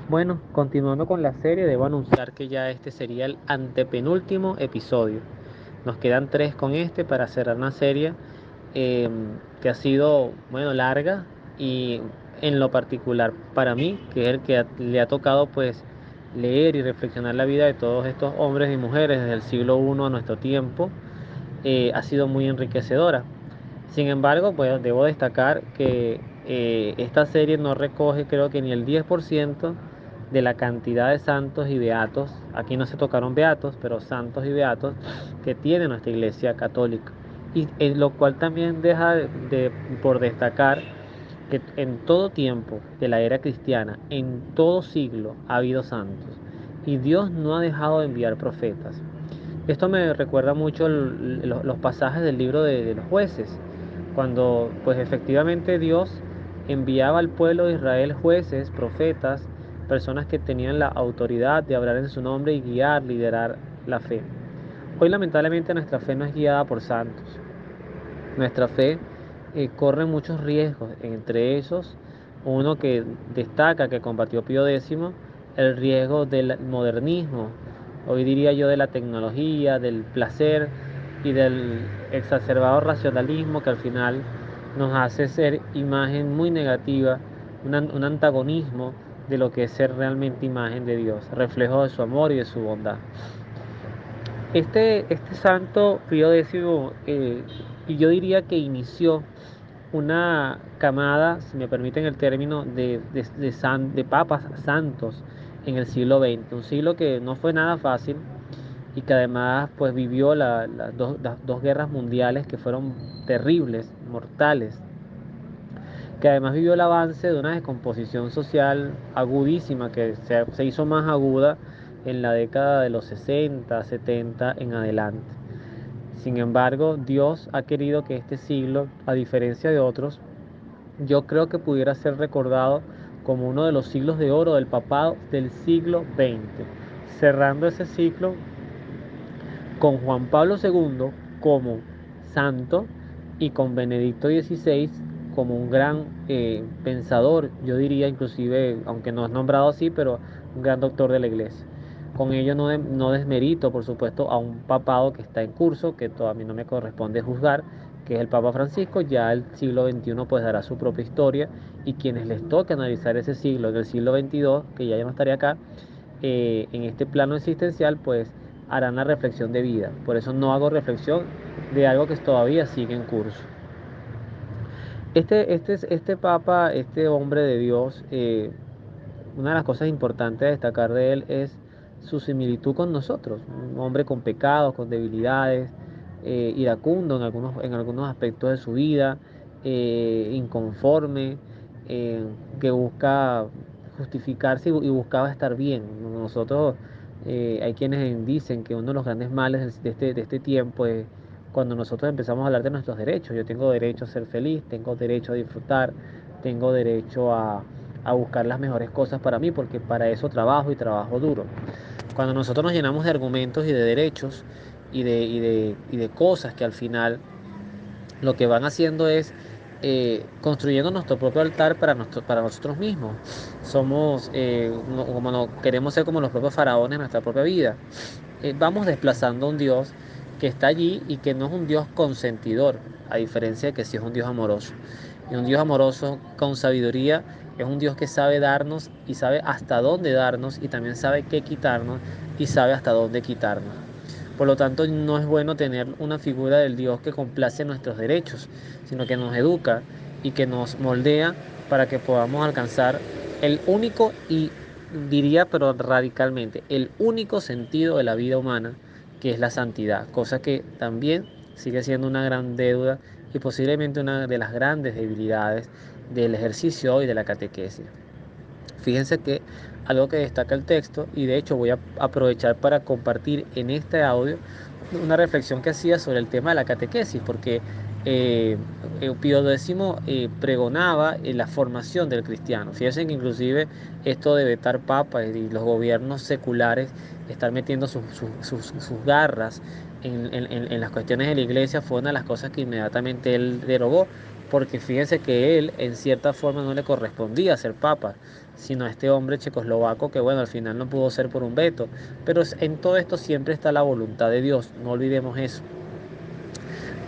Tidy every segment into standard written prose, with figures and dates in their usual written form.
Bueno, continuando con la serie, debo anunciar que ya este sería el antepenúltimo episodio. Nos quedan tres con este para cerrar una serie eh, que ha sido, bueno, larga y en lo particular para mí, que es el que le ha tocado pues leer y reflexionar la vida de todos estos hombres y mujeres desde el siglo I a nuestro tiempo, ha sido muy enriquecedora. Sin embargo, pues debo destacar que esta serie no recoge creo que ni el 10% de la cantidad de santos y beatos, aquí no se tocaron beatos, pero santos y beatos que tiene nuestra iglesia católica. Y lo cual también deja por destacar que en todo tiempo de la era cristiana, en todo siglo, ha habido santos. Y Dios no ha dejado de enviar profetas. Esto me recuerda mucho los pasajes del libro de los jueces, cuando pues efectivamente Dios enviaba al pueblo de Israel jueces, profetas, personas que tenían la autoridad de hablar en su nombre y guiar, liderar la fe. Hoy lamentablemente nuestra fe no es guiada por santos. Nuestra fe corre muchos riesgos, entre esos uno que destaca que combatió Pío X, el riesgo del modernismo, hoy diría yo de la tecnología, del placer y del exacerbado racionalismo que al final nos hace ser imagen muy negativa, un antagonismo de lo que es ser realmente imagen de Dios, reflejo de su amor y de su bondad. Este santo Pío X, y yo diría que inició una camada, si me permiten el término, de papas santos en el siglo XX, un siglo que no fue nada fácil y que además pues vivió las dos guerras mundiales que fueron terribles, mortales, que además vivió el avance de una descomposición social agudísima que se hizo más aguda en la década de los 60, 70 en adelante. Sin embargo, Dios ha querido que este siglo, a diferencia de otros, yo creo que pudiera ser recordado como uno de los siglos de oro del papado del siglo XX, cerrando ese ciclo con Juan Pablo II como santo y con Benedicto XVI como un gran pensador, yo diría inclusive, aunque no es nombrado así, pero un gran doctor de la iglesia. Con ello no desmerito, por supuesto, a un papado que está en curso, que todavía no me corresponde juzgar, que es el Papa Francisco. Ya el siglo XXI pues dará su propia historia y quienes les toque analizar ese siglo, del siglo XXII, que ya no estaría acá, en este plano existencial, pues harán la reflexión de vida. Por eso no hago reflexión de algo que todavía sigue en curso. Este Papa, este hombre de Dios, una de las cosas importantes a destacar de él es su similitud con nosotros, un hombre con pecados, con debilidades, iracundo en algunos aspectos de su vida, inconforme, que busca justificarse y buscaba estar bien. Nosotros, hay quienes dicen que uno de los grandes males de este tiempo es cuando nosotros empezamos a hablar de nuestros derechos. Yo tengo derecho a ser feliz, tengo derecho a disfrutar, tengo derecho a buscar las mejores cosas para mí, porque para eso trabajo y trabajo duro. Cuando nosotros nos llenamos de argumentos y de derechos y de cosas que al final lo que van haciendo es construyendo nuestro propio altar para nosotros mismos. Somos, como no, queremos ser como los propios faraones en nuestra propia vida. Vamos desplazando a un Dios que está allí y que no es un Dios consentidor, a diferencia de que sí es un Dios amoroso. Y un Dios amoroso con sabiduría es un Dios que sabe darnos y sabe hasta dónde darnos y también sabe qué quitarnos y sabe hasta dónde quitarnos. Por lo tanto, no es bueno tener una figura del Dios que complace nuestros derechos, sino que nos educa y que nos moldea para que podamos alcanzar el único y diría, pero radicalmente, el único sentido de la vida humana, que es la santidad, cosa que también sigue siendo una gran deuda y posiblemente una de las grandes debilidades del ejercicio hoy de la catequesis. Fíjense que algo que destaca el texto, y de hecho voy a aprovechar para compartir en este audio una reflexión que hacía sobre el tema de la catequesis, porque eh, Pío X pregonaba la formación del cristiano. Fíjense que inclusive esto de vetar papas y los gobiernos seculares estar metiendo sus garras en las cuestiones de la iglesia fue una de las cosas que inmediatamente él derogó, porque fíjense que él en cierta forma no le correspondía ser papa, sino a este hombre checoslovaco que, bueno, al final no pudo ser por un veto. Pero en todo esto siempre está la voluntad de Dios, no olvidemos eso.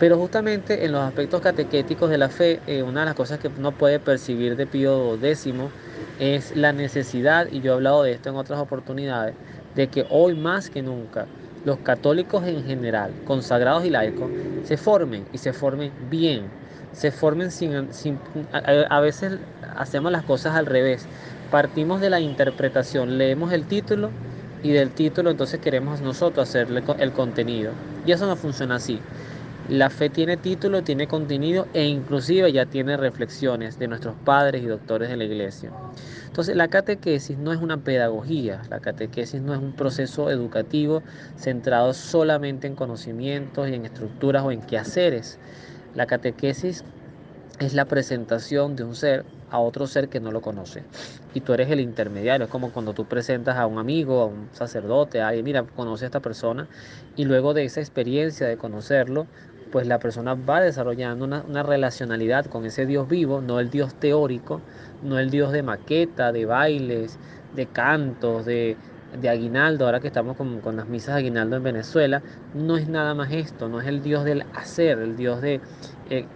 Pero justamente en los aspectos catequéticos de la fe, una de las cosas que uno puede percibir de Pío X es la necesidad, y yo he hablado de esto en otras oportunidades, de que hoy más que nunca los católicos en general, consagrados y laicos, se formen y se formen bien, se formen a veces hacemos las cosas al revés, partimos de la interpretación, leemos el título y del título entonces queremos nosotros hacerle el contenido, y eso no funciona así. La fe tiene título, tiene contenido e inclusive ya tiene reflexiones de nuestros padres y doctores de la iglesia. Entonces, la catequesis no es una pedagogía, la catequesis no es un proceso educativo centrado solamente en conocimientos y en estructuras o en quehaceres. La catequesis es la presentación de un ser a otro ser que no lo conoce. Y tú eres el intermediario. Es como cuando tú presentas a un amigo, a un sacerdote, a alguien, mira, conoce a esta persona. Y luego de esa experiencia de conocerlo, pues la persona va desarrollando una relacionalidad con ese Dios vivo, no el Dios teórico, no el Dios de maqueta, de bailes, de cantos, de aguinaldo, ahora que estamos con las misas de aguinaldo en Venezuela, no es nada más esto, no es el Dios del hacer, el Dios de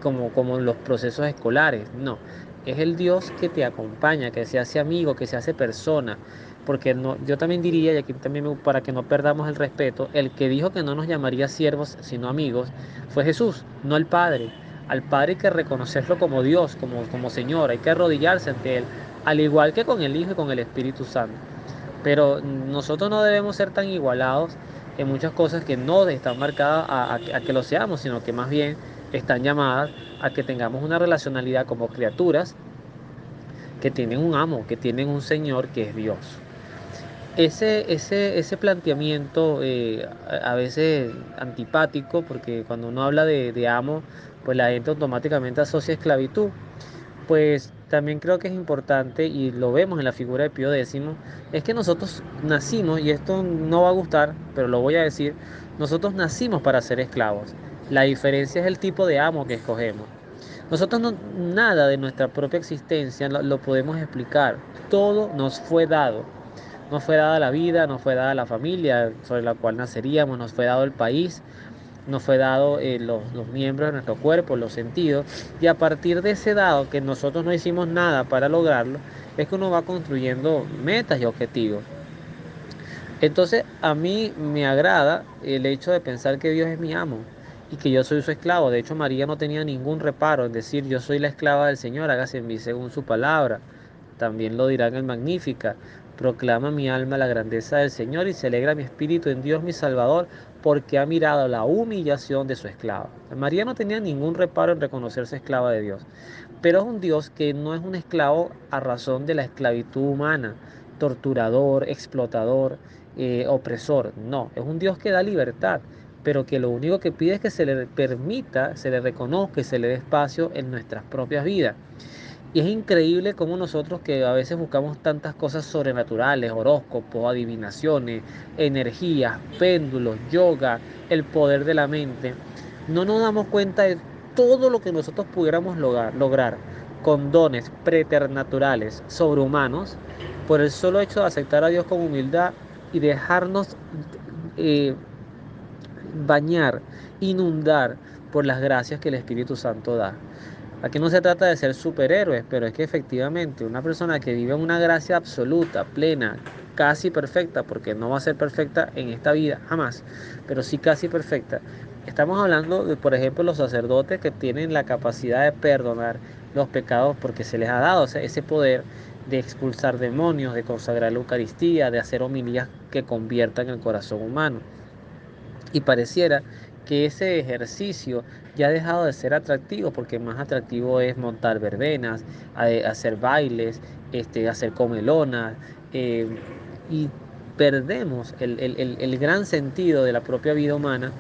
como en los procesos escolares, no, es el Dios que te acompaña, que se hace amigo, que se hace persona, porque no, yo también diría, y aquí también para que no perdamos el respeto, el que dijo que no nos llamaría siervos, sino amigos, fue Jesús, no el Padre. Al Padre hay que reconocerlo como Dios, como Señor, hay que arrodillarse ante Él, al igual que con el Hijo y con el Espíritu Santo. Pero nosotros no debemos ser tan igualados en muchas cosas que no están marcadas a que lo seamos, sino que más bien están llamadas a que tengamos una relacionalidad como criaturas que tienen un amo, que tienen un Señor que es Dios. Ese planteamiento a veces antipático, porque cuando uno habla de amo, pues la gente automáticamente asocia esclavitud. Pues también creo que es importante, y lo vemos en la figura de Pío X, es que nosotros nacimos, y esto no va a gustar, pero lo voy a decir, nosotros nacimos para ser esclavos. La diferencia es el tipo de amo que escogemos. Nosotros no, nada de nuestra propia existencia lo podemos explicar. Todo nos fue dado. Nos fue dada la vida, nos fue dada la familia sobre la cual naceríamos, nos fue dado el país, nos fue dado los miembros de nuestro cuerpo, los sentidos, y a partir de ese dado que nosotros no hicimos nada para lograrlo, es que uno va construyendo metas y objetivos. Entonces a mí me agrada el hecho de pensar que Dios es mi amo y que yo soy su esclavo. De hecho, María no tenía ningún reparo en decir yo soy la esclava del Señor, hágase en mí según su palabra. También lo dirá en el Magnífica. Proclama mi alma la grandeza del Señor y se alegra mi espíritu en Dios mi Salvador, porque ha mirado la humillación de su esclava. María no tenía ningún reparo en reconocerse esclava de Dios, pero es un Dios que no es un esclavo a razón de la esclavitud humana, torturador, explotador, opresor. No, es un Dios que da libertad, pero que lo único que pide es que se le permita, se le reconozca y se le dé espacio en nuestras propias vidas. Y es increíble cómo nosotros que a veces buscamos tantas cosas sobrenaturales, horóscopos, adivinaciones, energías, péndulos, yoga, el poder de la mente, no nos damos cuenta de todo lo que nosotros pudiéramos lograr con dones preternaturales, sobrehumanos, por el solo hecho de aceptar a Dios con humildad y dejarnos eh, bañar, inundar por las gracias que el Espíritu Santo da. Aquí no se trata de ser superhéroes, pero es que efectivamente una persona que vive una gracia absoluta, plena, casi perfecta, porque no va a ser perfecta en esta vida, jamás, pero sí casi perfecta. Estamos hablando de, por ejemplo, los sacerdotes que tienen la capacidad de perdonar los pecados porque se les ha dado ese poder de expulsar demonios, de consagrar la Eucaristía, de hacer homilías que conviertan el corazón humano. Y pareciera que ese ejercicio ya ha dejado de ser atractivo porque más atractivo es montar verbenas, hacer bailes, hacer comelonas, eh, y perdemos el gran sentido de la propia vida humana,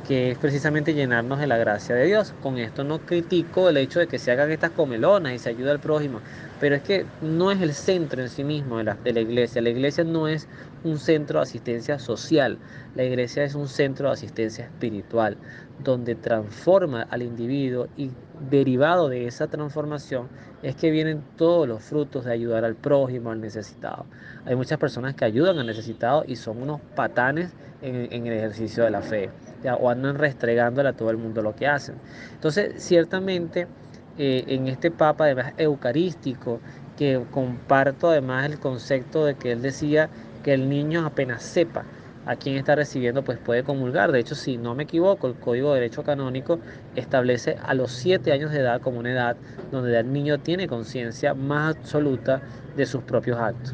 que es precisamente llenarnos de la gracia de Dios. Con esto no critico el hecho de que se hagan estas comelonas y se ayude al prójimo, pero es que no es el centro en sí mismo de la iglesia. La iglesia no es un centro de asistencia social, la iglesia es un centro de asistencia espiritual, donde transforma al individuo y derivado de esa transformación es que vienen todos los frutos de ayudar al prójimo, al necesitado. Hay muchas personas que ayudan al necesitado y son unos patanes en el ejercicio de la fe, ya, o andan restregándole a todo el mundo lo que hacen. Entonces, ciertamente, en este Papa, además eucarístico, que comparto además el concepto de que él decía que el niño apenas sepa a quién está recibiendo, pues puede comulgar. De hecho, si no me equivoco, el Código de Derecho Canónico establece a los 7 años de edad como una edad donde el niño tiene conciencia más absoluta de sus propios actos.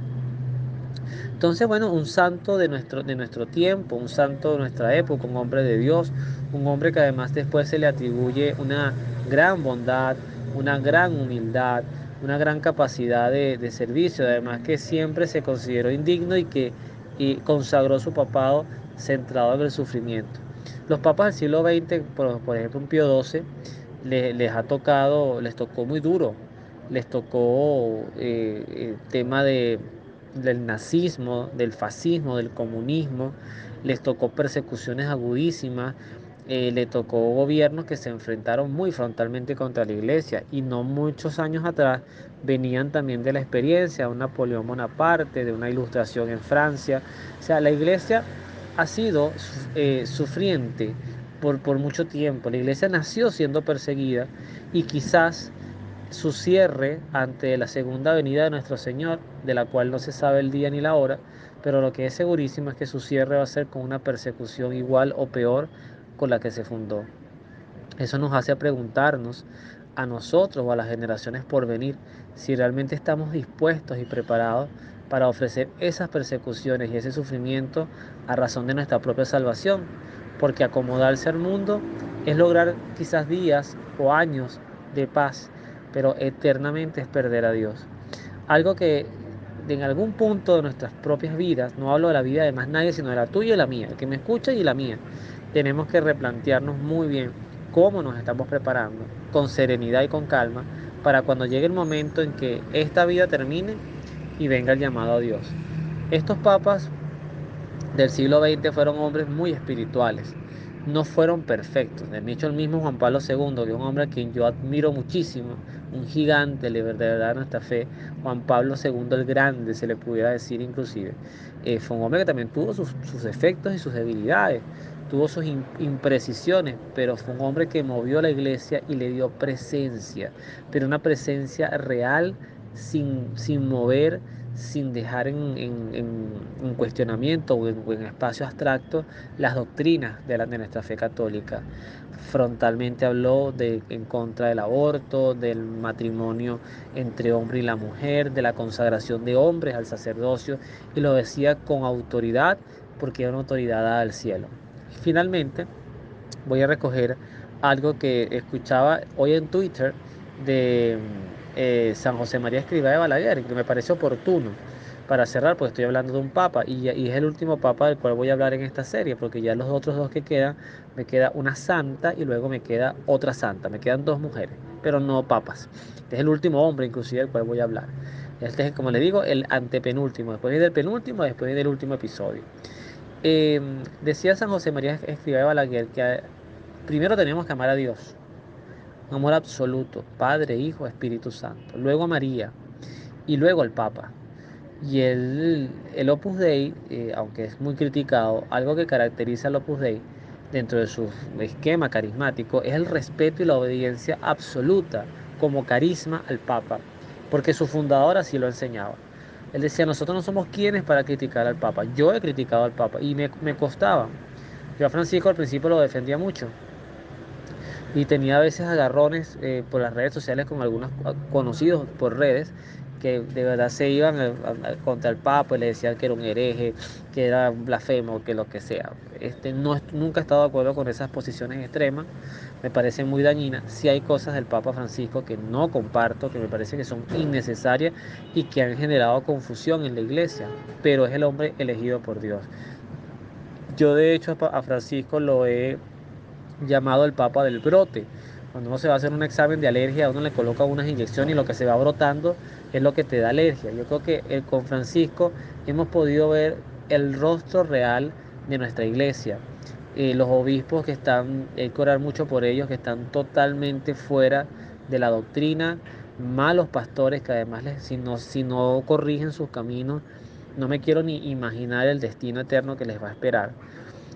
Entonces, bueno, un santo de nuestro tiempo, un santo de nuestra época, un hombre de Dios, un hombre que además después se le atribuye una gran bondad, una gran humildad, una gran capacidad de servicio, además que siempre se consideró indigno y consagró su papado centrado en el sufrimiento. Los papas del siglo XX, por ejemplo, un Pío XII, les tocó muy duro, les tocó tema del nazismo, del fascismo, del comunismo, les tocó persecuciones agudísimas, le tocó gobiernos que se enfrentaron muy frontalmente contra la iglesia y no muchos años atrás venían también de la experiencia de un Napoleón Bonaparte, de una ilustración en Francia. O sea, la iglesia ha sido sufriente por mucho tiempo. La iglesia nació siendo perseguida y quizás su cierre ante la segunda venida de nuestro Señor, de la cual no se sabe el día ni la hora, pero lo que es segurísimo es que su cierre va a ser con una persecución igual o peor con la que se fundó. Eso nos hace preguntarnos a nosotros o a las generaciones por venir si realmente estamos dispuestos y preparados para ofrecer esas persecuciones y ese sufrimiento a razón de nuestra propia salvación, porque acomodarse al mundo es lograr quizás días o años de paz, pero eternamente es perder a Dios. Algo que en algún punto de nuestras propias vidas, no hablo de la vida de más nadie, sino de la tuya y la mía, el que me escucha y la mía, tenemos que replantearnos muy bien cómo nos estamos preparando, con serenidad y con calma, para cuando llegue el momento en que esta vida termine y venga el llamado a Dios. Estos papas del siglo XX fueron hombres muy espirituales, no fueron perfectos. De hecho, el mismo Juan Pablo II, que es un hombre a quien yo admiro muchísimo, un gigante de verdad de nuestra fe, Juan Pablo II el Grande, se le pudiera decir inclusive, fue un hombre que también tuvo sus defectos y sus debilidades, tuvo sus imprecisiones, pero fue un hombre que movió la iglesia y le dio presencia, pero una presencia real, sin mover, sin dejar en cuestionamiento o en espacio abstracto las doctrinas de nuestra fe católica. Frontalmente habló en contra del aborto, del matrimonio entre hombre y la mujer, de la consagración de hombres al sacerdocio, y lo decía con autoridad porque era una autoridad dada al cielo. Finalmente, voy a recoger algo que escuchaba hoy en Twitter de San José María Escrivá de Balaguer, que me parece oportuno para cerrar, porque estoy hablando de un papa y es el último papa del cual voy a hablar en esta serie, porque ya los otros dos que quedan, me queda una santa y luego me queda otra santa, me quedan dos mujeres, pero no papas. Este es el último hombre inclusive del cual voy a hablar. Este es, como le digo, el antepenúltimo, después del penúltimo, después del último episodio. Decía San José María Escrivá de Balaguer que primero tenemos que amar a Dios, un amor absoluto, Padre, Hijo, Espíritu Santo, luego a María y luego al Papa. Y el Opus Dei, aunque es muy criticado, algo que caracteriza al Opus Dei dentro de su esquema carismático es el respeto y la obediencia absoluta como carisma al Papa, porque su fundador así lo enseñaba. Él decía, nosotros no somos quienes para criticar al Papa. Yo he criticado al Papa y me costaba. Yo a Francisco al principio lo defendía mucho y tenía a veces agarrones por las redes sociales con algunos conocidos por redes que de verdad se iban contra el Papa y le decían que era un hereje, que era un blasfemo, que lo que sea. Nunca he estado de acuerdo con esas posiciones extremas, me parecen muy dañinas. Sí hay cosas del Papa Francisco que no comparto, que me parece que son innecesarias y que han generado confusión en la iglesia, pero es el hombre elegido por Dios. Yo de hecho a Francisco lo he llamado el Papa del brote. Cuando uno se va a hacer un examen de alergia, uno le coloca unas inyecciones y lo que se va brotando es lo que te da alergia. Yo creo que con Francisco hemos podido ver el rostro real de nuestra iglesia. los obispos que están, hay que orar mucho por ellos, que están totalmente fuera de la doctrina, malos pastores que además si no corrigen sus caminos, no me quiero ni imaginar el destino eterno que les va a esperar.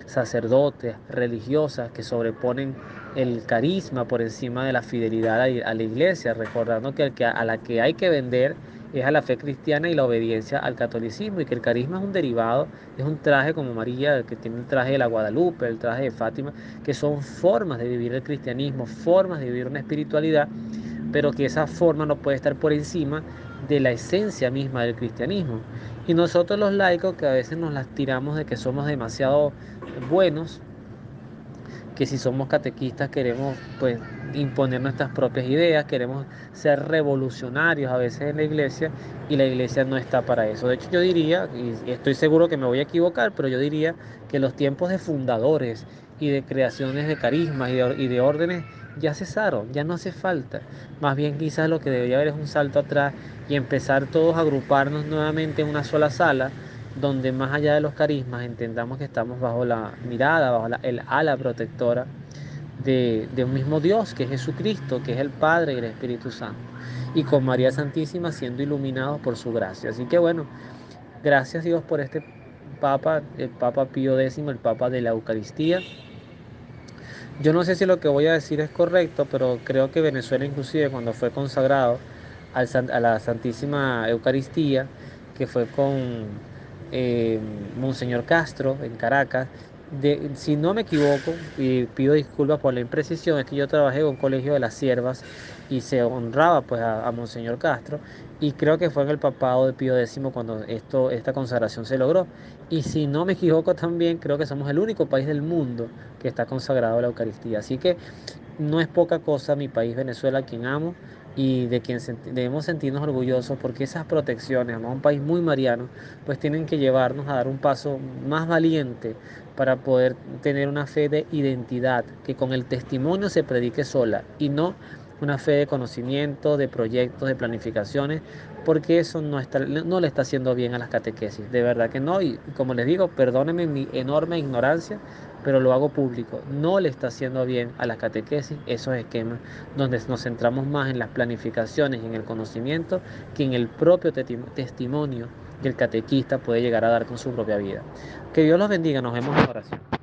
Sacerdotes, religiosas que sobreponen el carisma por encima de la fidelidad a la iglesia, recordando que a la que hay que vender es a la fe cristiana y la obediencia al catolicismo, y que el carisma es un derivado, es un traje como María, que tiene el traje de la Guadalupe, el traje de Fátima, que son formas de vivir el cristianismo, formas de vivir una espiritualidad, pero que esa forma no puede estar por encima de la esencia misma del cristianismo. Y nosotros los laicos, que a veces nos las tiramos de que somos demasiado buenos, que si somos catequistas queremos pues imponer nuestras propias ideas, queremos ser revolucionarios a veces en la iglesia, y la iglesia no está para eso. De hecho, yo diría, y estoy seguro que me voy a equivocar, pero yo diría que los tiempos de fundadores y de creaciones de carismas y de órdenes ya cesaron, ya no hace falta. Más bien quizás lo que debería haber es un salto atrás y empezar todos a agruparnos nuevamente en una sola sala, donde más allá de los carismas entendamos que estamos bajo la mirada, bajo el ala protectora de un mismo Dios, que es Jesucristo, que es el Padre y el Espíritu Santo, y con María Santísima siendo iluminados por su gracia. Así que bueno, gracias Dios por este Papa, el Papa Pío X, el Papa de la Eucaristía. Yo no sé si lo que voy a decir es correcto, pero creo que Venezuela inclusive cuando fue consagrado a la Santísima Eucaristía, que fue con Monseñor Castro en Caracas, si no me equivoco, y pido disculpas por la imprecisión, es que yo trabajé en un colegio de las siervas y se honraba pues a Monseñor Castro, y creo que fue en el papado de Pío X cuando esta consagración se logró. Y si no me equivoco también, creo que somos el único país del mundo que está consagrado a la Eucaristía. Así que no es poca cosa mi país Venezuela, a quien amo y de quien debemos sentirnos orgullosos, porque esas protecciones, además un país muy mariano, pues tienen que llevarnos a dar un paso más valiente para poder tener una fe de identidad, que con el testimonio se predique sola y no una fe de conocimiento, de proyectos, de planificaciones, porque eso no le está haciendo bien a las catequesis, de verdad que no. Y como les digo, perdónenme mi enorme ignorancia, pero lo hago público. No le está haciendo bien a las catequesis esos esquemas donde nos centramos más en las planificaciones y en el conocimiento que en el propio testimonio que el catequista puede llegar a dar con su propia vida. Que Dios los bendiga, nos vemos en oración.